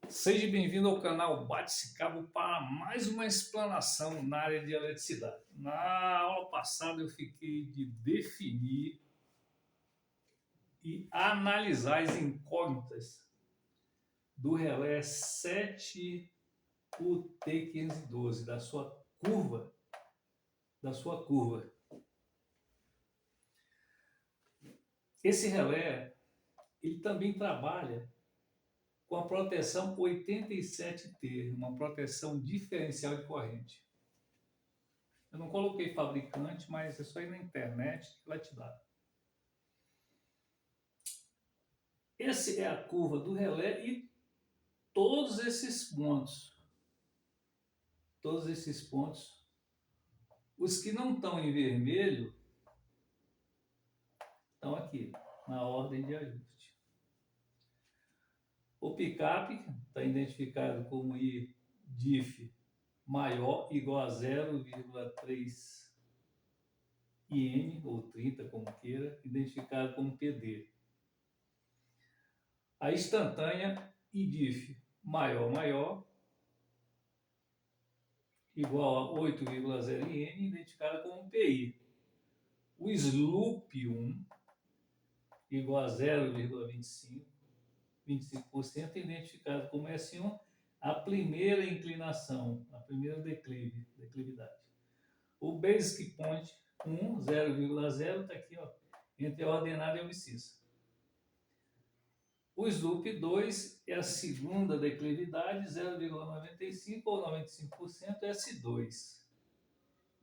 Seja bem-vindo ao canal Bate-se Cabo para mais uma explanação na área de eletricidade. Na aula passada eu fiquei de definir e analisar as incógnitas do relé 7UT512, da sua curva. Esse relé, ele também trabalha com a proteção 87T, uma proteção diferencial de corrente. Eu não coloquei fabricante, mas é só ir na internet que vai te dar. Essa é a curva do relé e todos esses pontos, os que não estão em vermelho, estão aqui, na ordem de ajuste. O picape está identificado como IDIF maior igual a 0,3 IN, ou 30, como queira, identificado como PD. A instantânea IDIF maior igual a 8,0 IN, identificada como PI. O SLOOP 1 igual a 0,25%, identificado como S1, a primeira inclinação, a primeira declividade. O Basic Point 1, 0,0, está aqui, ó, entre a ordenada e a abscissa. O SLOOP 2 é a segunda declividade, 0,95 ou 95%, S2.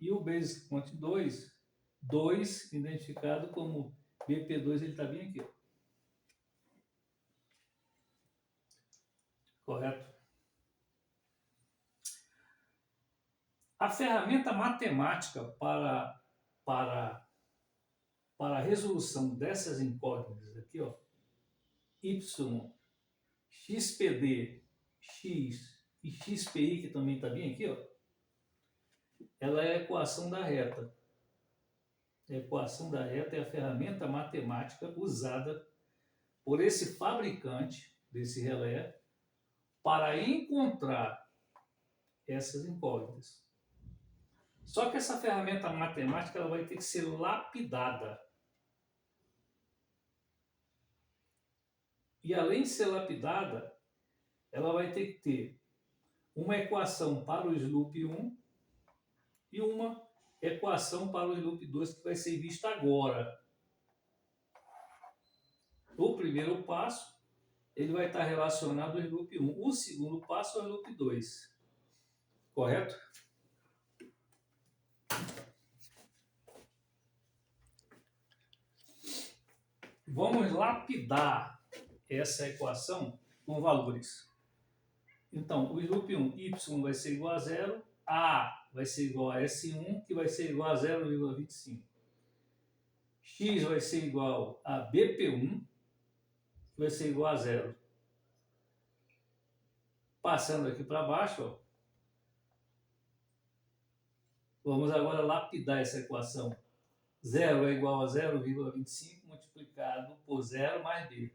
E o Basic Point 2, identificado como BP2, ele está bem aqui, ó. Correto? A ferramenta matemática para a resolução dessas incógnitas aqui, ó, Y, XPD, X e XPI, que também está bem aqui, ó, ela é a equação da reta. A equação da reta é a ferramenta matemática usada por esse fabricante desse relé para encontrar essas incógnitas. Só que essa ferramenta matemática ela vai ter que ser lapidada. E além de ser lapidada, ela vai ter que ter uma equação para o SLOOP 1 e uma equação para o SLOOP 2 que vai ser vista agora. O primeiro passo, ele vai estar relacionado ao SLOOP 1. O segundo passo é o SLOOP 2. Correto? Vamos lapidar essa equação com valores. Então, o SLOOP 1, Y vai ser igual a 0, A vai ser igual a S1, que vai ser igual a 0,25. X vai ser igual a BP1, que vai ser igual a 0. Passando aqui para baixo, ó, vamos agora lapidar essa equação. 0 é igual a 0,25 multiplicado por 0 mais B.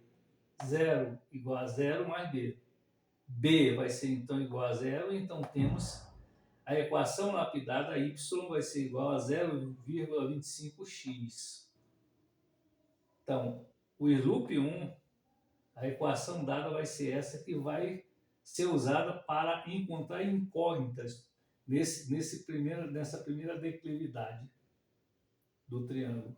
0 igual a 0 mais B. B vai ser então igual a 0, então temos a equação lapidada, y vai ser igual a 0,25x. Então, o SLOOP 1, a equação dada vai ser essa que vai ser usada para encontrar incógnitas nessa primeira declividade do triângulo.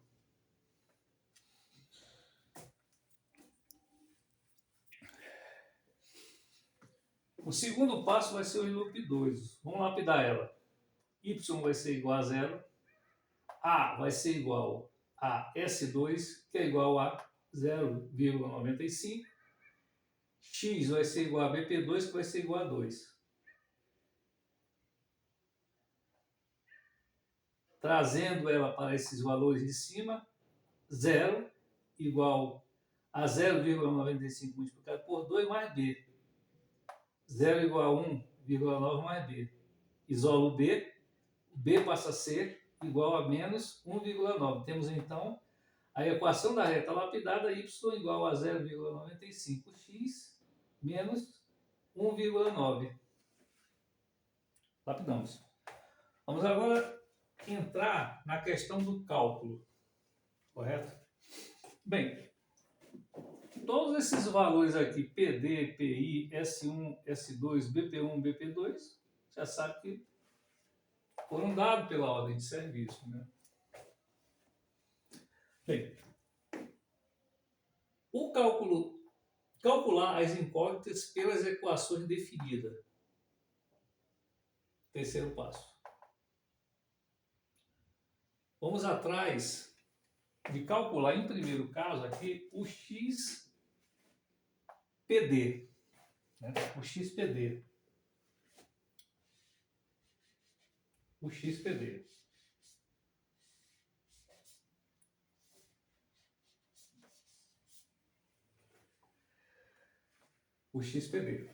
O segundo passo vai ser o SLOOP 2. Vamos lapidar ela. Y vai ser igual a 0. A vai ser igual a S2, que é igual a 0,95. X vai ser igual a BP2, que vai ser igual a 2. Trazendo ela para esses valores de cima, 0 igual a 0,95 multiplicado por 2 mais B. 0 igual a 1,9 mais B. Isolo B, B passa a ser igual a menos 1,9. Temos então a equação da reta lapidada, y igual a 0,95x menos 1,9. Lapidamos. Vamos agora entrar na questão do cálculo, correto? Bem, todos esses valores aqui, PD, PI, S1, S2, BP1, BP2, já sabe que foram dados pela ordem de serviço, né? Bem, o calcular as incógnitas pelas equações definidas. Terceiro passo. Vamos atrás de calcular, em primeiro caso aqui, o XPD. Né? O XPD. O XPD. O XPD.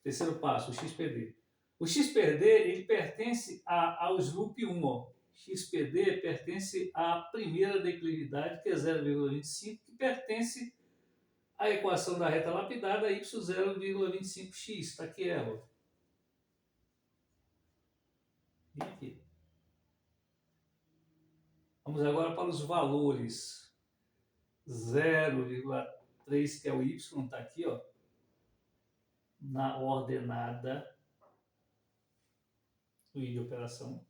Terceiro passo, o XPD. O XPD, ele pertence aos loop 1. Ó. XPD pertence à primeira declividade, que é 0,25, que pertence à equação da reta lapidada, y 0,25x. Está aqui ela. E aqui. Vamos agora para os valores. 0,3, que é o y, está aqui, ó, na ordenada do i de operação,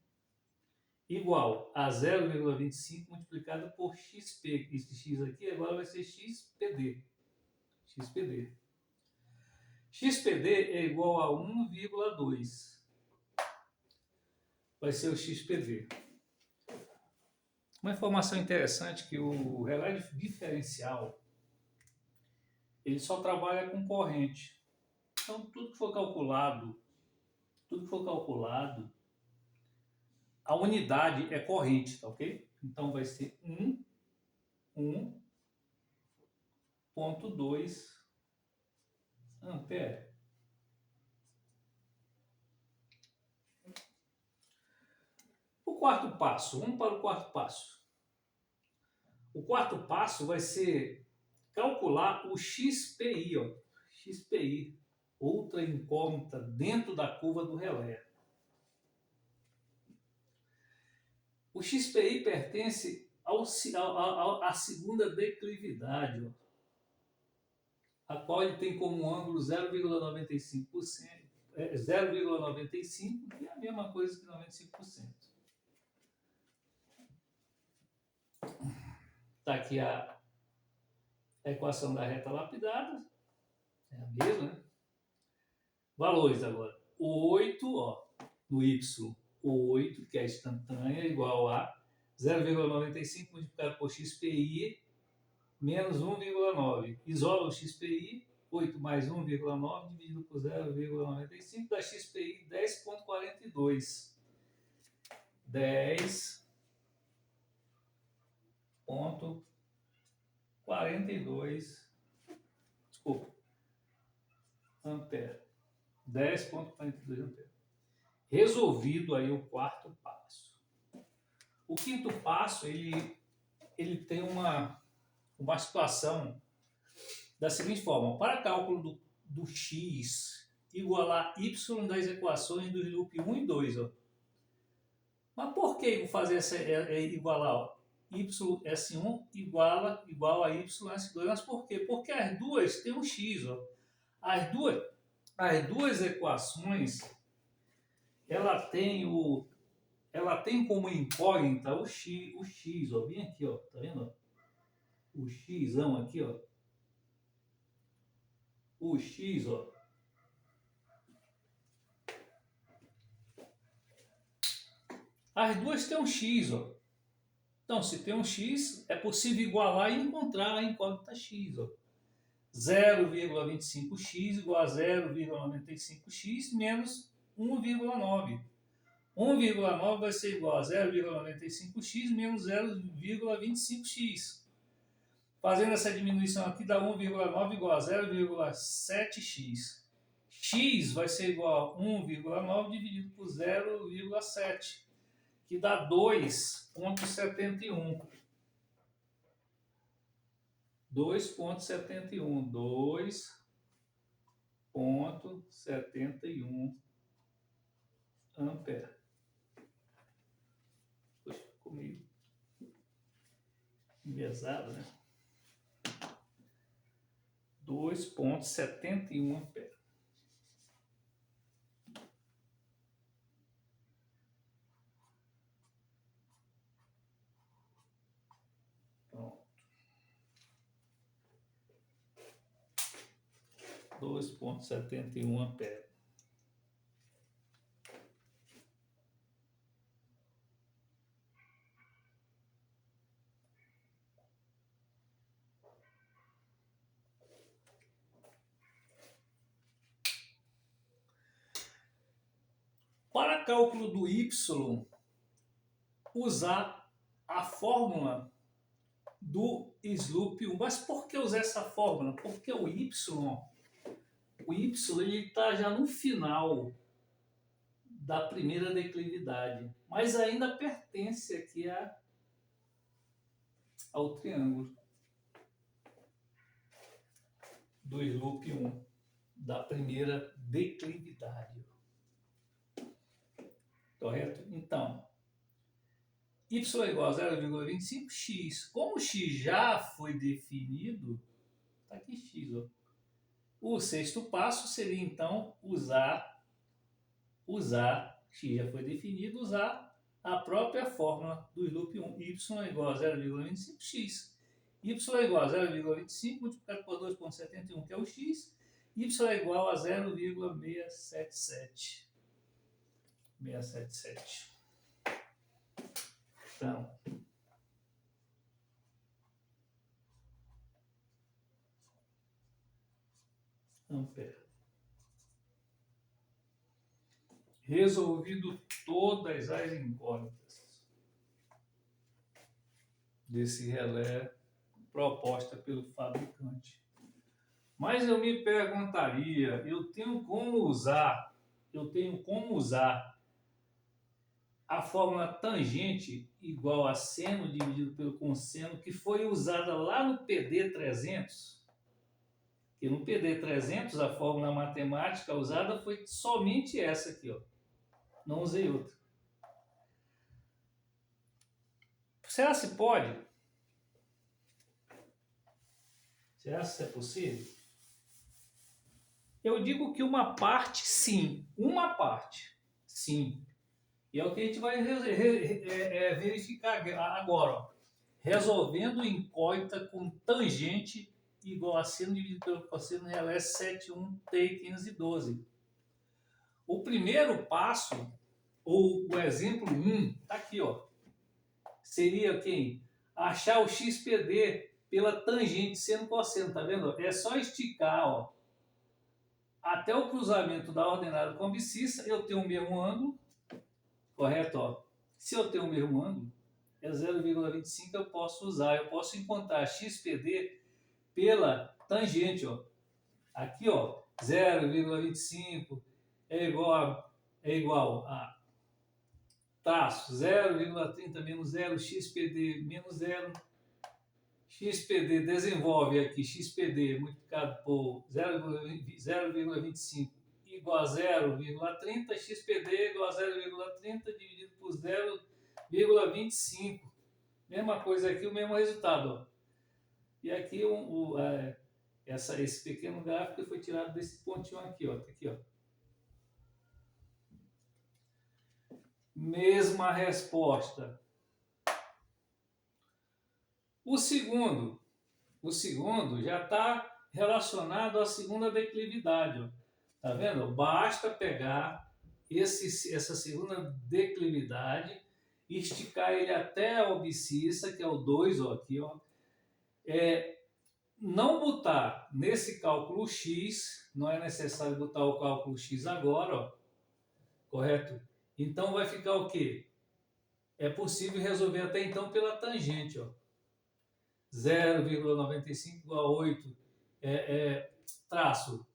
igual a 0,25 multiplicado por xp. Esse x aqui agora vai ser xpd. XPD. XPD é igual a 1,2. Vai ser o XPD. Uma informação interessante que o relé diferencial ele só trabalha com corrente. Então tudo que for calculado, a unidade é corrente, tá ok? Então vai ser 1,2 ampere. O quarto passo, vamos para o quarto passo. O quarto passo vai ser calcular o XPI, ó. XPI, outra incógnita dentro da curva do relé. O XPI pertence à segunda declividade, ó, a qual ele tem como ângulo 0,95%, 0,95, que é a mesma coisa que 95%. Está aqui a equação da reta lapidada, é a mesma, né? Valores agora. 8, ó, no y, 8, que é instantânea, igual a 0,95 multiplicado por xpi menos 1,9. Isola o xpi, 8 mais 1,9 dividido por 0,95 dá xpi 10,42. 10,42, desculpa, ampere. 10,42 ampere. Resolvido aí o quarto passo. O quinto passo, ele tem uma situação da seguinte forma. Para cálculo do x igualar y das equações dos loop 1 e 2. Ó. Mas por que vou fazer essa igualar? Ó? YS1 igual a YS2. Mas por quê? Porque as duas têm um x. Ó. As duas equações, ela tem como incógnita o x, ó, bem aqui, ó, tá vendo? O xão aqui, ó. O x, ó. As duas têm um x, ó. Então, se tem um x, é possível igualar e encontrar a incógnita x, ó. 0,25x igual a 0,95x menos 1,9. 1,9 vai ser igual a 0,95x menos 0,25x. Fazendo essa diminuição aqui, dá 1,9 igual a 0,7x. X vai ser igual a 1,9 dividido por 0,7, que dá 2,71. 2,71. 2,71 ampere. Poxa, ficou meio enviesado, né? 2,71 ampere. Pronto. 2,71 ampere. Para cálculo do Y, usar a fórmula do slope 1. Mas por que usar essa fórmula? Porque o Y ele está já no final da primeira declividade, mas ainda pertence aqui ao triângulo do slope 1 da primeira declividade. Correto? Então, y é igual a 0,25x. Como x já foi definido, está aqui x. Ó. O sexto passo seria, então, usar, x já foi definido, usar a própria fórmula do loop 1. Y é igual a 0,25x. Y é igual a 0,25 multiplicado por 2,71, que é o x. Y é igual a 0,677. 677. Então, ampere. Resolvido todas as incógnitas desse relé proposta pelo fabricante. Mas eu me perguntaria, eu tenho como usar a fórmula tangente igual a seno dividido pelo cosseno, que foi usada lá no PD300. E no PD300 a fórmula matemática usada foi somente essa aqui, ó. Não usei outra. Será se pode? Será se é possível? Eu digo que uma parte, sim. Uma parte, sim. E é o que a gente vai verificar agora. Ó. Resolvendo incógnita com tangente igual a seno dividido pelo cosseno relé 7,1 T1512. O primeiro passo, ou o exemplo 1, está aqui, ó. Seria quem? Achar o XPD pela tangente seno cosseno, tá vendo? É só esticar, ó, até o cruzamento da ordenada com a abscissa, eu tenho o mesmo ângulo, correto? Ó. Se eu tenho o mesmo ângulo, é 0,25 eu posso usar. Eu posso encontrar XPD pela tangente, ó. Aqui, ó, 0,25 é igual a traço 0,30 menos 0, XPD menos 0. XPD desenvolve aqui XPD multiplicado por 0,25 igual a 0,30, XPD igual a 0,30 dividido por 0,25. Mesma coisa aqui, o mesmo resultado. Ó. E aqui esse pequeno gráfico foi tirado desse pontinho aqui, ó. Aqui, ó. Mesma resposta. O segundo já está relacionado à segunda declividade. Ó. Tá vendo? Basta pegar essa segunda declividade e esticar ele até a abscissa, que é o 2, ó, aqui, ó. Não botar nesse cálculo x, não é necessário botar o cálculo x agora, ó, correto? Então vai ficar o quê? É possível resolver até então pela tangente, ó. 0,95 igual a 8, traço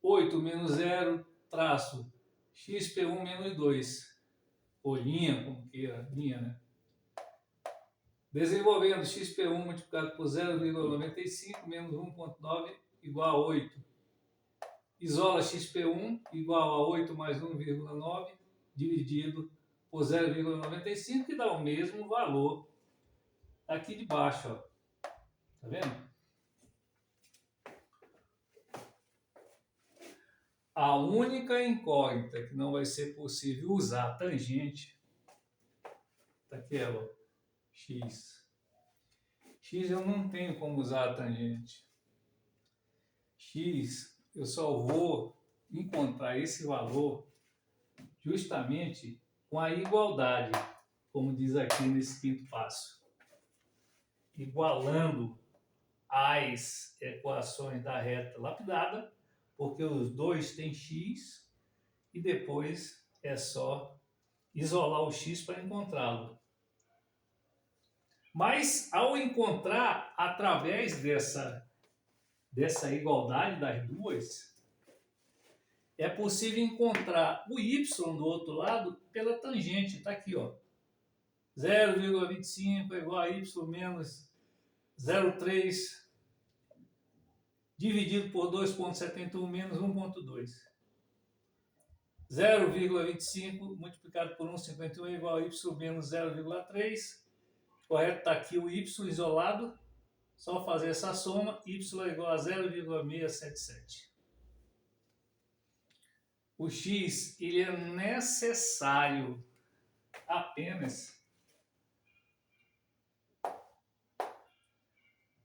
8 menos 0, traço xp1 menos 2, ou linha, como queira, linha, né? Desenvolvendo xp1 multiplicado por 0,95 menos 1,9 igual a 8. isola XP1 igual a 8 mais 1,9 dividido por 0,95, que dá o mesmo valor aqui de baixo, ó. Tá vendo? A única incógnita que não vai ser possível usar a tangente tá aqui, ó, x. X eu não tenho como usar a tangente. X eu só vou encontrar esse valor justamente com a igualdade, como diz aqui nesse quinto passo. Igualando as equações da reta lapidada, porque os dois têm x, e depois é só isolar o x para encontrá-lo. Mas ao encontrar através dessa igualdade das duas, é possível encontrar o y do outro lado pela tangente. Está aqui, ó. 0,25 é igual a y menos 0,3 dividido por 2,71 menos 1,2. 0,25 multiplicado por 1,51 é igual a y menos 0,3. Correto? Está aqui o y isolado. Só fazer essa soma, y é igual a 0,677. O x ele é necessário apenas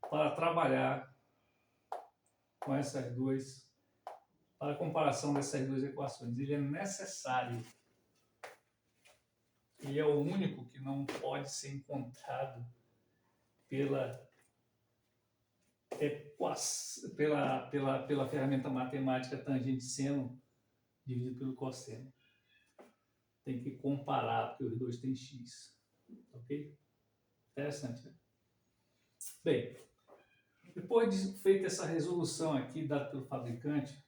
para trabalhar com essas duas, para a comparação dessas duas equações. Ele é necessário. Ele é o único que não pode ser encontrado pela ferramenta matemática tangente seno dividido pelo cosseno. Tem que comparar, porque os dois têm x. Ok? Interessante, né? Bem, depois de feita essa resolução aqui dada pelo fabricante,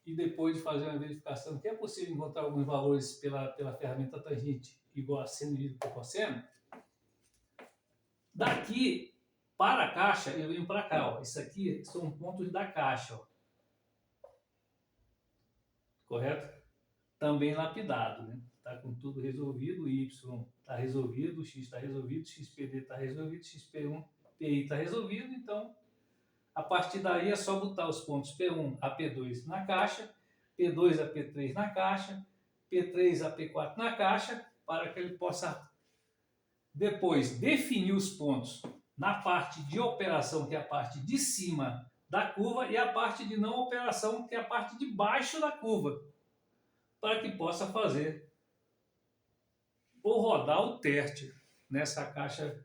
e depois de fazer uma verificação que é possível encontrar alguns valores pela ferramenta tangente igual a seno dividido por cosseno, daqui para a caixa eu venho para cá. Ó. Isso aqui são pontos da caixa. Ó. Correto? Também lapidado. Né? Está com tudo resolvido, y está resolvido, x está resolvido, xpd está resolvido, xp1, pi está resolvido, então a partir daí é só botar os pontos P1 a P2 na caixa, P2 a P3 na caixa, P3 a P4 na caixa, para que ele possa depois definir os pontos na parte de operação, que é a parte de cima da curva, e a parte de não operação, que é a parte de baixo da curva, para que possa fazer ou rodar o teste nessa caixa,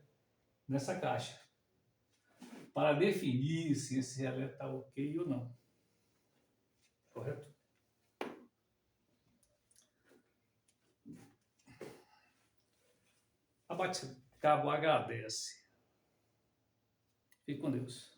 para definir se esse relé está ok ou não. Correto? A Bate-Cabo agradece. Fique com Deus.